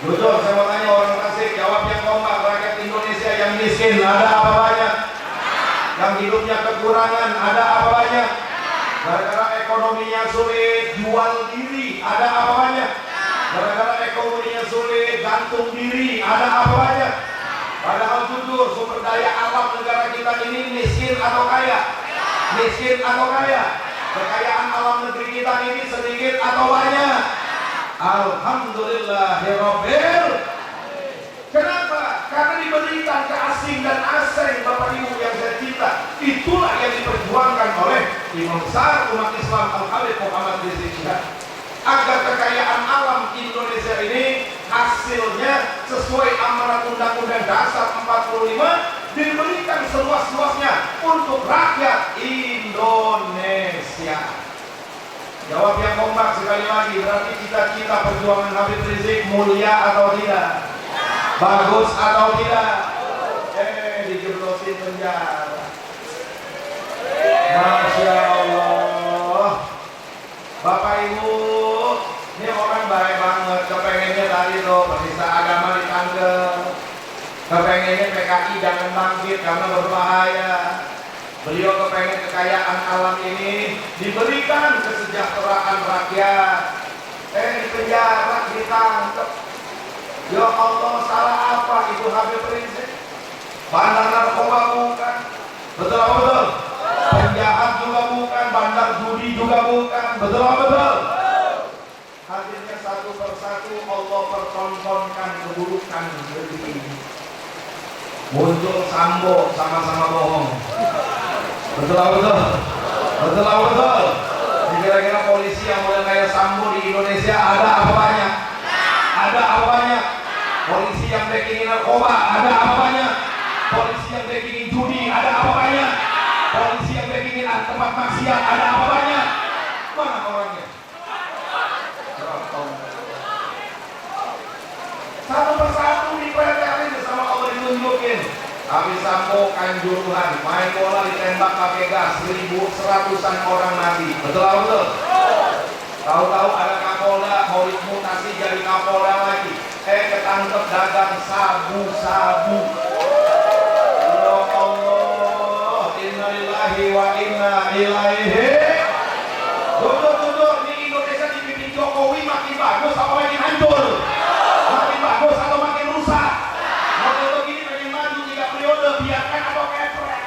Jujur, saya mau tanya orang Tasik, jawab yang kompak. Rakyat Indonesia yang miskin ada apa banyak? Yang hidupnya kekurangan ada apa banyak? Gara-gara ekonominya sulit, jual diri ada apa banyak? Gara-gara ekonominya sulit, gantung diri ada apa banyak? Padahal jujur, sumber daya alam negara kita ini miskin atau kaya? Miskin atau kaya? Kekayaan alam negeri kita ini sedikit atau banyak? Alhamdulillahirabbil. Kenapa? Karena diberikan ke asing dan asing, Bapak Ibu yang saya cinta. Itulah yang diperjuangkan oleh Imam besar umat Islam Al-Habib Muhammad Rizik Syihab, agar kekayaan alam Indonesia ini hasilnya sesuai amanat Undang-Undang Dasar 45 diberikan seluas-luasnya untuk rakyat Indonesia. Jawab yang kompak sekali lagi. Berarti cita-cita perjuangan Habib Rizik mulia atau tidak? Bagus atau tidak? Dijeblosin penjara. Masya Allah. Bapak Ibu, ini orang baik banget. Kepengennya tadi tuh penista agama ditangkep. Kepengennya PKI jangan bangkit karena berbahaya. Beliau kepengen kekayaan alam ini diberikan kesejahteraan rakyat. Di penjara, ditangkep. Ya Allah, salah apa itu Habib Rizik? Bandar narkoba bukan, betul apa betul? Penjahat juga bukan, bandar judi juga bukan, betul apa betul? Hadirnya satu persatu Allah pertontonkan keburukan negeri ini. Muncul Sambo sama-sama bohong. Betul apa betul? Betul apa betul? Kira-kira polisi yang mulai kayak Sambo di Indonesia ada apa banyak? Ada apa banyak? Polisi yang backingin narkoba ada apa banyak? Polisi yang backingin judi ada apa banyak? Polisi yang backingin tempat maksiat ada apa banyak? Mana orangnya? mungkin. Habis sampo kanjuruhan, main bola ditembak pakai gas, 1.100-an orang mati. Betul atau betul? Tahu-tahu ada Kapolda mau mutasi jadi Kapolda lagi. Ketangkep dagang sabu-sabu. Ya Allah, innalillahi wa inna ilaihi. Duduk, di Indonesia dipimpin Jokowi makin bagus apa makin hancur? Makin bagus atau makin rusak? Model begini pengen maju 3 periode, biarkan atau keprek?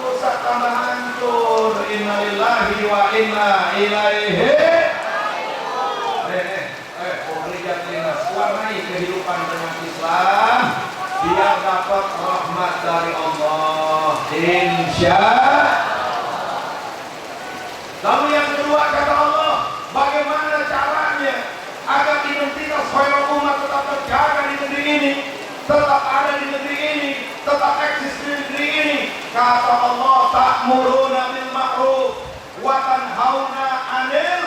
Rusak tambah hancur. Innalillahi wa inna ilaihi. Pekerjaan dinas, warnai kehidupan dengan Islam biar dapat rahmat dari Allah, insya. Lalu yang kedua kata Allah, bagaimana caranya agar identitas khairul umat tetap terjaga di negeri ini, tetap ada di negeri ini, tetap eksis di negeri ini. Kata Allah, ta'muruna bil ma'ruf wa tanhauna 'anil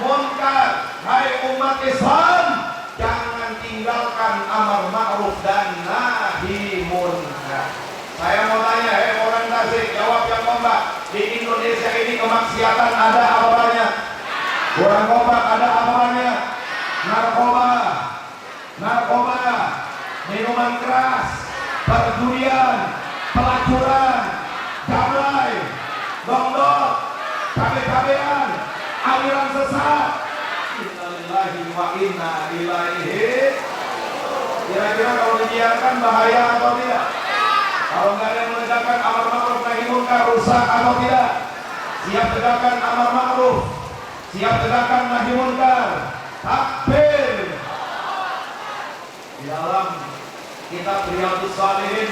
munkar. Hai umat Islam, jangan tinggalkan amar ma'ruf dan nahi munkar. Saya mau tanya, orang Tasik, jawab yang kompak. Di Indonesia ini kemaksiatan ada apa banyak? Kurang kompak ada apa banyak? Narkoba, minuman keras, perjudian, pelacuran, gablay, dongdok, cabe-cabean, aliran sesat. Innalillahi wa inna ilaihi. Kira-kira kalau dibiarkan bahaya atau tidak? Kalau nggak ada yang menegakkan amar ma'ruf nahi munkar, rusak atau tidak? Siap tegakkan amar ma'ruf, siap tegakkan nahi munkar. Takbir. Di dalam kitab Riyadhus Shalihin,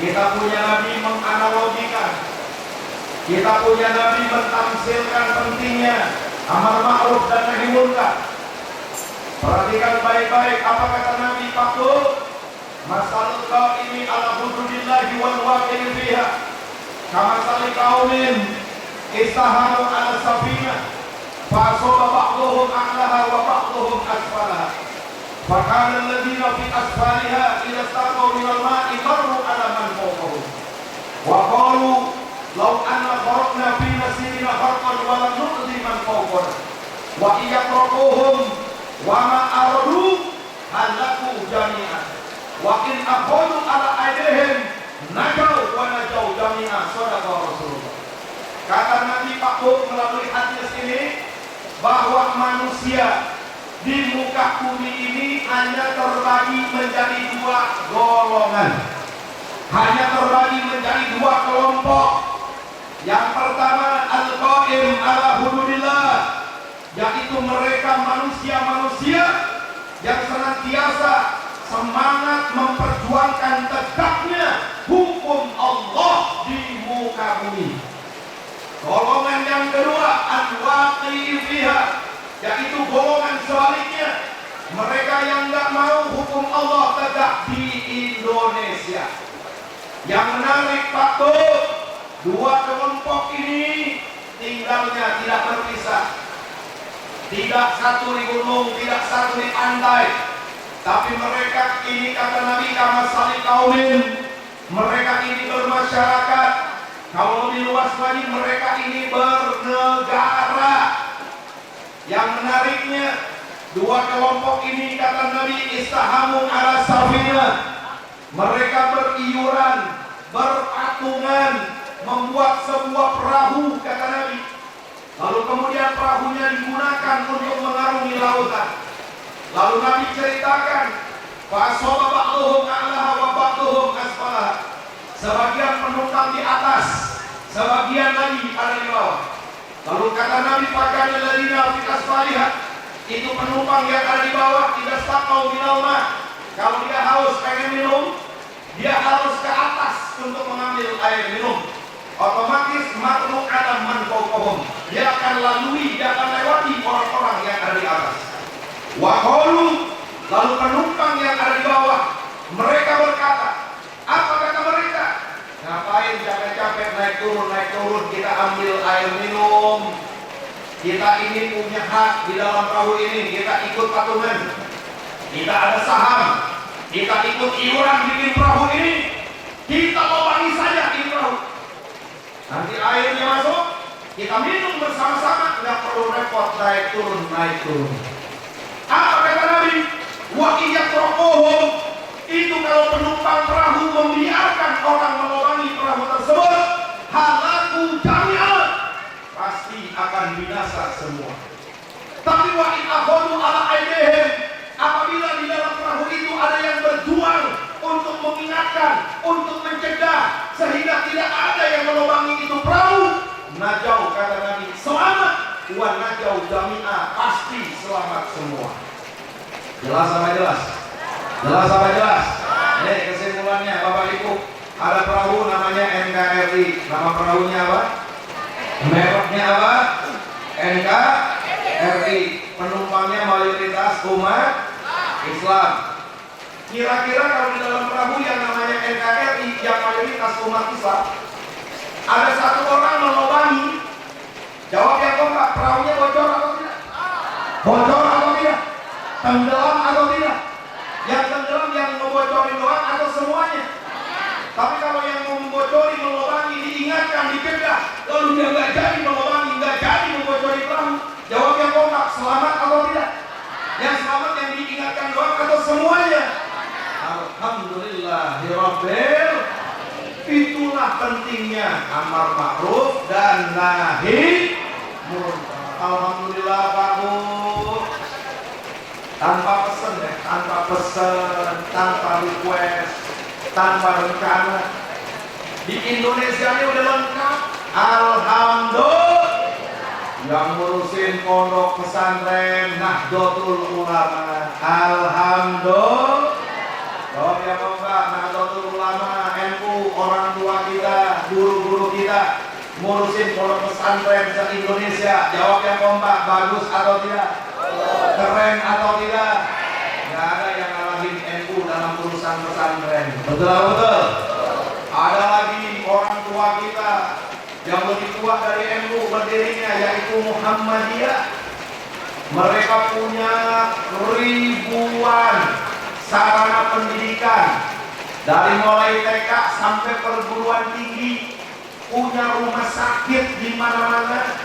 kita punya Nabi menganalogikan, kita punya Nabi mentamsilkan pentingnya amar ma'ruf dan nahi munkar. Perhatikan baik-baik apa kata Nabi Fakul. Masalul qaimi ala hududillahi wal waqil fiha kamasali qaumin istahamu ala safina fa asaba ba'dhum a'laha wa ba'dhum asfalaha fa kana alladhina fi asfaliha idza istaqaw min al-ma'i marru ala man fawqahum wa qalu law anna kharaqna fi nasirina kharqan wa lam nu'dhi man fawqana wa iyatrakuhum wa ma aradu halaku jami'an wa in akhadu ala aidihim najau wa najau jami'an. Shadaqa Rasulullah. Kata Nabi Pak melalui hadis ini bahwa manusia di muka bumi ini hanya terbagi menjadi 2 golongan, hanya terbagi menjadi 2 kelompok. Yang pertama al-qaim ala hududillah, yaitu mereka manusia-manusia yang senantiasa semangat memperjuangkan tegaknya hukum Allah di muka bumi. Golongan yang kedua al-waqi fiha, yaitu golongan sebaliknya, mereka yang nggak mau hukum Allah tegak di Indonesia. Yang menarik Pak Tuh, 2 kelompok ini tinggalnya tidak berpisah, tidak satu di gunung, tidak satu di pantai. Tapi mereka ini kata Nabi kamasali qaumin, mereka ini bermasyarakat. Kalau lebih luas lagi mereka ini bernegara. Yang menariknya 2 kelompok ini kata Nabi istahamu ala safina, mereka beriuran, berpatungan, membuat sebuah perahu kata Nabi. Lalu kemudian perahunya digunakan untuk mengarungi lautan. Lalu Nabi ceritakan, fasaba ba'dhum a'laha wa ba'dhum asfalaha. Sebagian penumpang di atas, sebagian lagi ada di bawah. Lalu kata Nabi pakana alladziina fi asfaliha, itu penumpang yang ada di bawah tidak staqau minal ma'. Kalau dia haus pengen minum, dia harus ke atas untuk mengambil air minum. Otomatis marru ala man fawqahum, dia akan lalui, dia akan lewati orang-orang yang ada di atas. Wa qalu, lalu penumpang yang ada di bawah, mereka berkata, apa kata mereka? Ngapain capek-capek naik turun, kita ambil air minum. Kita ini punya hak di dalam perahu ini. Kita ikut patungan. Kita ada saham. Kita ikut iuran bikin perahu ini. Kita lobangi saja ini perahu. Nanti airnya masuk, kita minum bersama-sama. Nggak perlu repot naik turun, naik turun. Apa kata Nabi? Wa iyatrokohum. Itu kalau penumpang perahu membiarkan orang melobangi perahu tersebut, halaku jami'ah, pasti akan binasa semua. Tapi wa in akhadu ala aidihim, apabila di dalam perahu itu ada yang berjuang untuk mengingatkan, untuk mencegah, sehingga tidak ada yang melobangi itu perahu, najau, kata Nabi, selamat. Wa najau jami'ah, pasti selamat semua. Jelas apa jelas? Jelas apa jelas? Nih kesimpulannya Bapak Ibu, ada perahu namanya NKRI. Nama perahunya apa? Mereknya apa? NKRI. Penumpangnya mayoritas umat Islam. Kira-kira kalau di dalam perahu yang namanya NKRI yang mayoritas umat Islam, ada satu orang melobangi, jawab yang kompak, perahunya bocor atau tidak? Bocor atau tidak? Tenggelam atau tidak? Yang tenggelam yang membocorin doang atau semuanya? Tapi kalau yang mau membocori, melobangi, diingatkan, dicegah, lalu dia nggak jadi melobangi, nggak jadi membocori perahu, jawab yang kompak, selamat atau tidak? Yang selamat yang diingatkan doang atau semuanya? Alhamdulillahirabbil. Itulah pentingnya amar ma'ruf dan nahi munkar. Alhamdulillah Pak Bu. Tanpa pesan ya, tanpa pesan, tanpa request, tanpa rencana. Di Indonesia ini udah lengkap. Alhamdulillah. Yang ngurusin pondok pesantren Nahdlatul Ulama. Alhamdulillah. Oh ya Bapak, Nahdlatul Ulama, NU, orang tua kita, guru-guru kita ngurusin pondok pesantren se-Indonesia. Jawab yang kompak, bagus atau tidak? Keren atau tidak? Nggak ada yang ngalahin NU dalam urusan pesantren. Betul atau betul? Ada lagi orang tua kita yang lebih kuat dari NU berdirinya, yaitu Muhammadiyah. Mereka punya ribuan sarana pendidikan, dari mulai TK sampai perguruan tinggi, punya rumah sakit di mana-mana.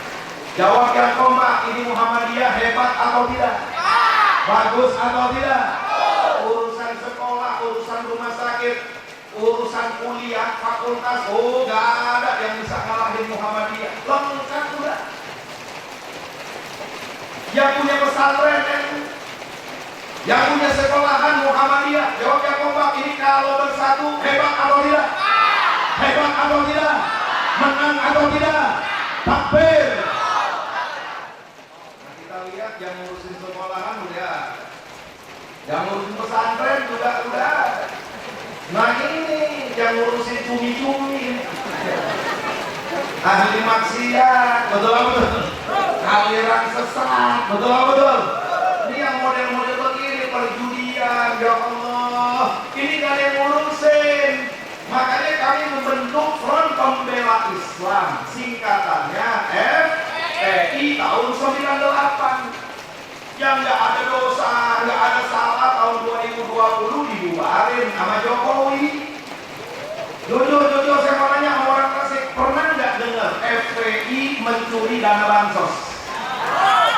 Jawab yang kompak, ini Muhammadiyah hebat atau tidak? Bagus atau tidak? Urusan sekolah, urusan rumah sakit, urusan kuliah, fakultas, oh gak ada yang bisa ngalahin Muhammadiyah. Lengkap udah. Yang punya pesantren NU, yang punya sekolahan Muhammadiyah. Jawab yang kompak, ini kalau bersatu hebat atau tidak? Hebat atau tidak? Menang atau tidak? Takbir. Nah, kita lihat yang ngurusin sekolahan udah, yang ngurusin pesantren juga udah. Nah ini yang ngurusin cumi-cumi, ahli maksiat, betul betul. Aliran sesat, betul betul. Ini yang model-model begini, perjudian, ya Allah. Ini gak ada yang ngurusin. Makanya kami membentuk Front Pembela Islam, singkatannya FPI tahun 98. Yang gak ada dosa, gak ada salah, tahun 2020 dibubarin sama Jokowi. Jojo, saya mau nanya sama orang Tasik, pernah gak dengar FPI mencuri dana bansos?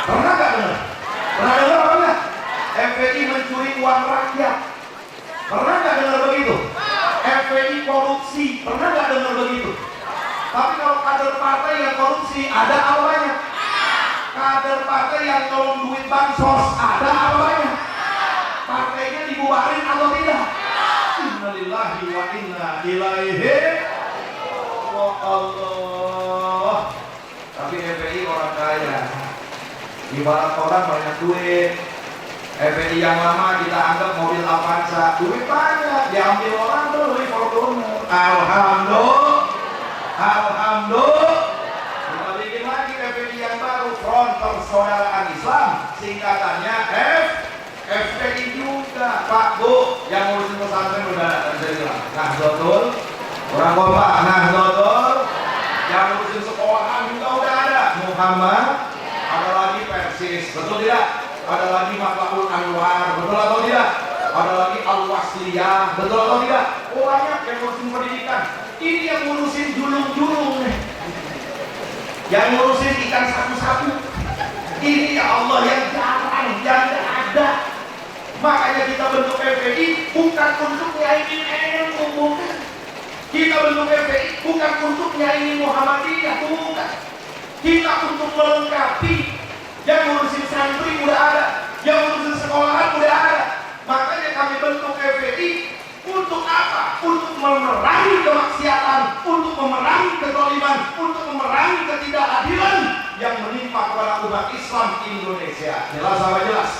Pernah gak dengar? Pernah dengar apa enggak? FPI mencuri uang rakyat. Pernah gak dengar begitu? FPI korupsi. Pernah gak dengar begitu? Tapi kalau kader partai yang korupsi, ada apa banyak? Kader partai yang tolong duit bansos, ada apa banyak? Partainya dibubarin atau tidak? Innalillahi wa inna ilaihi. Ya Allah. Tapi FPI orang kaya, ibarat orang banyak duit. FPI yang lama kita anggap mobil Avanza, duit banyak, diambil orang beli Fortuner. Alhamdulillah, alhamdulillah. Kita bikin lagi FPI yang baru, Front Persaudaraan Islam, singkatannya FPI juga. Pak Bu, yang ngurusin pesantren udah ada, saya bilang. Nah betul, orang kompak. Nah betul, yang ngurusin sekolahan juga udah ada. Muhammad Alexis, betul tidak? Ada lagi Matlabul Anwar, betul atau tidak? Ada lagi Al-Wasliyah, betul atau tidak? Oh, banyak yang ngurusin pendidikan. Ini yang ngurusin julung-julung nih. Yang ngurusin ikan sapu-sapu. Ini ya Allah yang jarang, yang tidak ada. Makanya kita bentuk FPI bukan untuk nyaingin ilmu, bukan. Kita bentuk FPI bukan untuk nyaingin Muhammadiyah, bukan. Kita untuk melengkapi. Yang ngurusin santri udah ada, yang ngurusin sekolahan udah ada. Makanya kami bentuk FPI untuk apa? Untuk memerangi kemaksiatan, untuk memerangi kezaliman, untuk memerangi ketidakadilan yang menimpa kepada umat Islam Indonesia. Jelas apa jelas?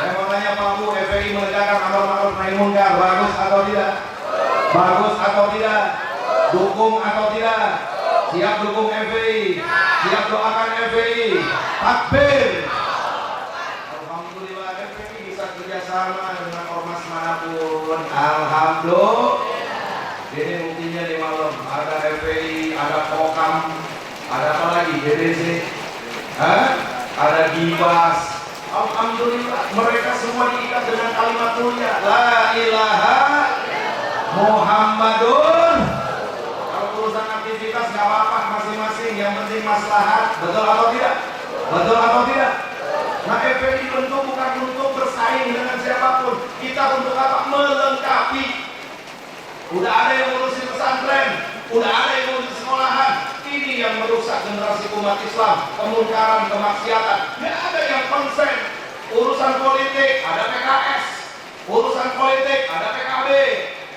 Saya mau tanya Pak Bu, FPI menegakkan amar ma'ruf nahi munkar, bagus atau tidak? Bagus atau tidak? Dukung atau tidak? Siap dukung FPI, siap doakan FPI. Takbir. Alhamdulillah FPI bisa kerjasama dengan ormas manapun. Alhamdulillah. Ini buktinya di malam ada FPI, ada Pokam, ada apa lagi? BDC, ada Gibas. Alhamdulillah mereka semua diikat dengan kalimat mulia La ilaha Muhammadun. Kalau urusan aktivitas nggak apa-apa masing-masing, yang penting maslahat. Betul atau tidak? Betul atau tidak? Nah, FPI bentuk bukan untuk bersaing dengan siapapun. Kita untuk apa? Melengkapi. Udah ada yang ngurusin pesantren, udah ada yang ngurusin sekolahan. Ini yang merusak generasi umat Islam, kemungkaran, kemaksiatan. Nggak ada yang konsen. Urusan politik ada PKS, urusan politik ada PKB,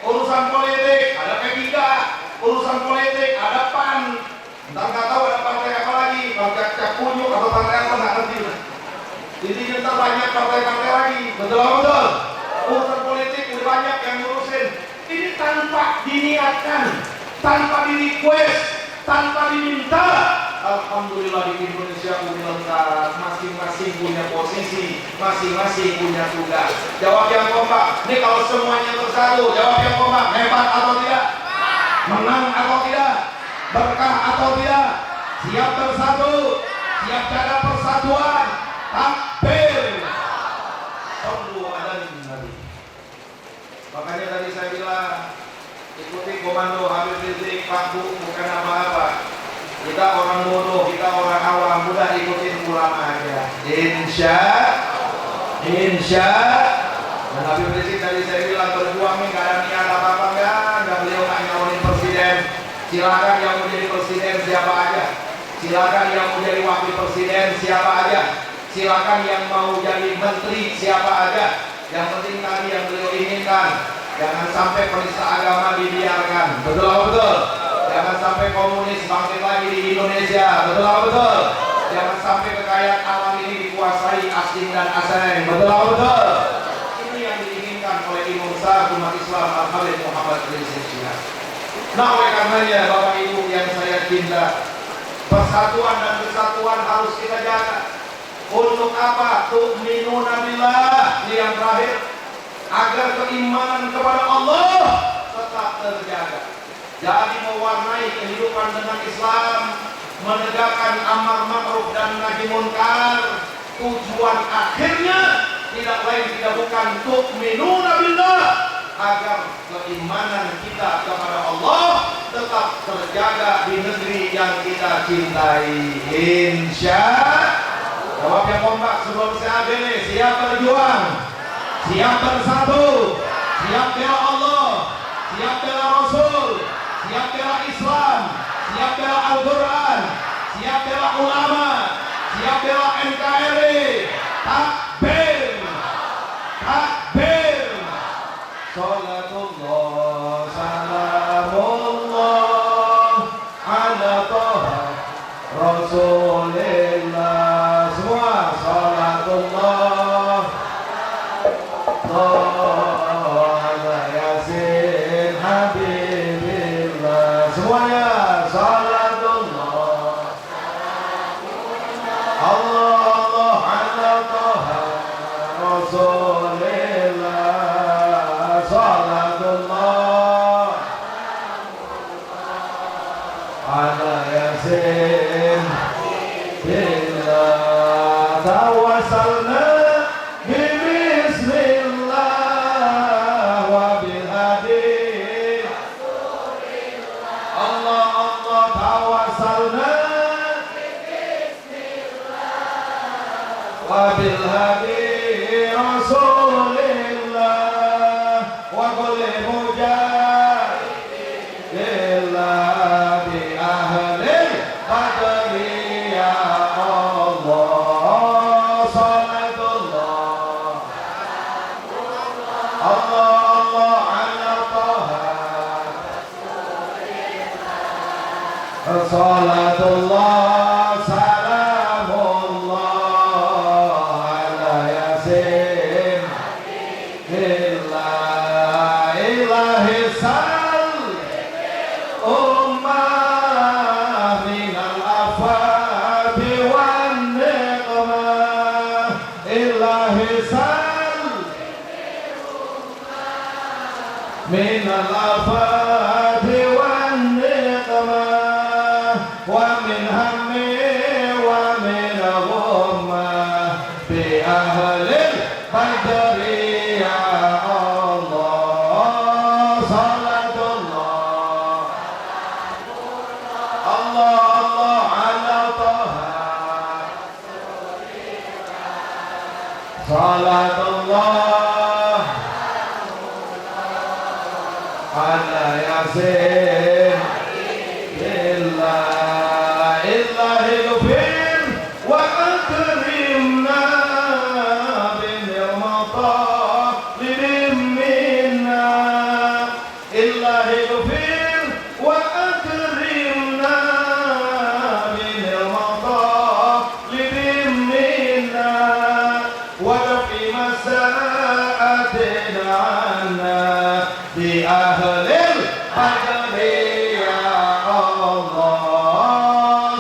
urusan politik ada P3, urusan politik ada PAN. Ntar nggak tahu ada partai apa lagi, partai Capunyuk atau partai apa nggak ngerti. Jadi ntar banyak partai-partai lagi, betul apa betul? Urusan politik udah banyak yang ngurusin. Ini tanpa diniatkan, tanpa di request, tanpa diminta. Alhamdulillah di Indonesia udah lengkap, masing-masing punya posisi, masing-masing punya tugas. Jawab yang kompak. Ini kalau semuanya bersatu, jawab yang kompak. Hebat atau tidak? Menang atau tidak? Berkah atau tidak? Siap bersatu, siap jaga persatuan. Takbir. Sallu ala Nabi. Makanya tadi saya bilang, ikuti komando Habib Rizik, Pak Bu, bukan apa-apa. Kita orang bodoh, kita orang awam, mudah ikutin ulama aja. Insya. Dan Habib Rizik tadi saya bilang berjuang nih, gak ada niat apa-apa enggak beliau nggak nyalonin presiden. Silakan yang mau jadi presiden siapa aja. Silakan yang mau jadi wakil presiden siapa aja. Silakan yang mau jadi menteri siapa aja. Yang penting tadi yang beliau inginkan, jangan sampai penista agama dibiarkan. Betul apa betul? Jangan sampai komunis bangkit lagi di Indonesia. Betul apa betul? Jangan sampai kekayaan alam ini dikuasai asing dan asing. Betul apa betul? Ini yang diinginkan oleh Imam besar umat Islam Al-Habib Muhammad Rizik Syihab. Nah, oleh karenanya Bapak Ibu yang saya cinta, persatuan dan kesatuan harus kita jaga. Untuk apa? Tu'minuna billah. Ini yang terakhir, agar keimanan kepada Allah tetap terjaga. Jadi mewarnai kehidupan dengan Islam, menegakkan amar ma'ruf dan nahi munkar, tujuan akhirnya tidak lain tidak bukan tu'minuna billah, agar keimanan kita kepada Allah tetap terjaga di negeri yang kita cintai. Insya jawab yang kompak sebelum saya akhiri. Siap berjuang, siap bersatu, siap bela Allah, siap bela Rasul, siap bela Islam, siap bela Al-Quran, siap bela ulama, siap bela NKRI. Takbir, takbir. Salatullah, salamullah ala Taha Rasulillah. Semua salatullah ala Yasin Habibillah. Semuanya salatullah Allah Allah ala Taha tawassalna wa bil hadi rasulillah wa kulli mujahidillah bi ahlil qadri ya Allah salatullah Allah Allah ala taha salatullah salamullah ala yasin illa ilahi sal ummah minal afati wan niqmah ilahi sal minal afati wan niqmah ومن هم ومن غمة بأهل البدر يا الله صلاة الله الله الله على طه صلاة الله على ياسين وأكرمنا بالمطالب منا إلا اغفر وأكرمنا بالمطالب منا ودفع مساءتنا عنا بأهل القدر يا الله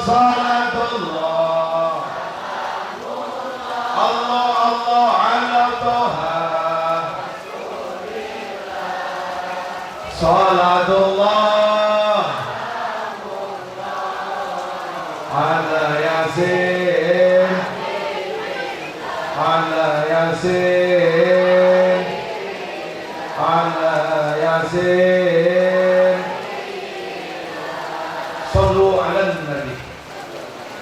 صلاة الله الله الله على طه صلاة الله على ياسين على ياسين على ياسين صلوا على النبي.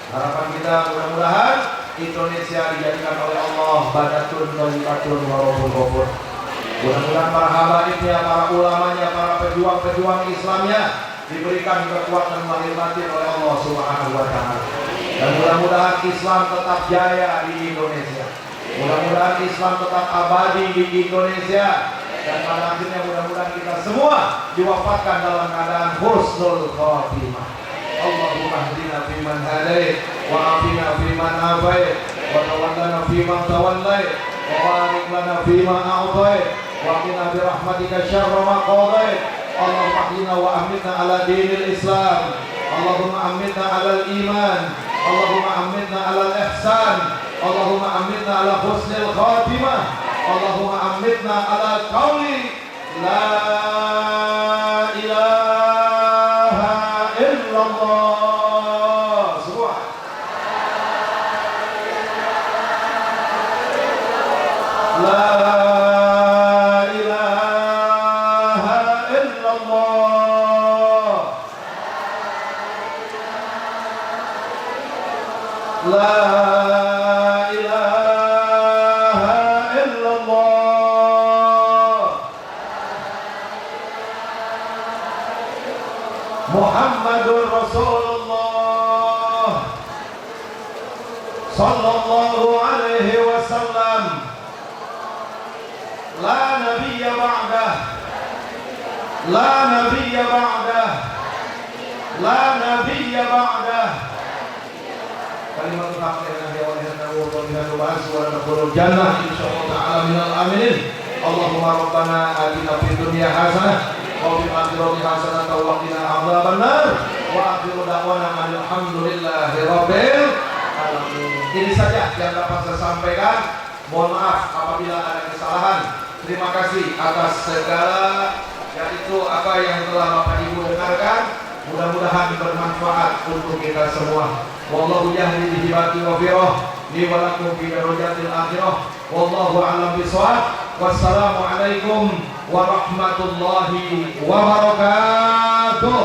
Harapan kita mudah-mudahan Indonesia dijadikan oleh Allah badatun thayyibatun warabul ghafur. Mudah-mudahan para habaibnya, para ulamanya, para pejuang-pejuang Islamnya diberikan kekuatan lahir batin oleh Allah Subhanahu wa taala. Dan mudah-mudahan Islam tetap jaya di Indonesia. Mudah-mudahan Islam tetap abadi di Indonesia. Dan pada akhirnya mudah-mudahan kita semua diwafatkan dalam keadaan husnul khatimah. Allahumma hdina fiman hadait wa afina fiman afait wa tawallana fiman tawallait wa barik lana fima a'tait wa qina bi rahmatika syarra ma qadait. Allahumma hdina wa amitna ala dinil Islam. Allahumma amitna ala al-iman. Allahumma amitna ala al-ihsan. Allahumma amitna ala husnil khatimah. Allahumma amitna ala qawli la ilaha illallah. Semua la ilaha illallah. La Muhammadur Rasulullah sallallahu alaihi wasallam. La nabiyya ba'dah, la nabiyya ba'dah, la nabiyya ba'dah. Kalimat haq yang diwariskan Nabi Muhammad wa nakhulul jannah insyaallah ta'ala minal aminin. Allahumma rabbana atina fid dunya hasanah wa fil akhirati hasanah wa qina adzabannar wa akhiru da'wana alhamdulillahi rabbil alamin. Ini saja yang dapat saya sampaikan. Mohon maaf apabila ada kesalahan. Terima kasih atas segala yaitu apa yang telah Bapak Ibu dengarkan. Mudah-mudahan bermanfaat untuk kita semua. Wallahu yahdi bi hibati wa firah li wa lakum fi darajatil akhirah. Wallahu a'lam bishawab. Wassalamu alaikum warahmatullahi wabarakatuh.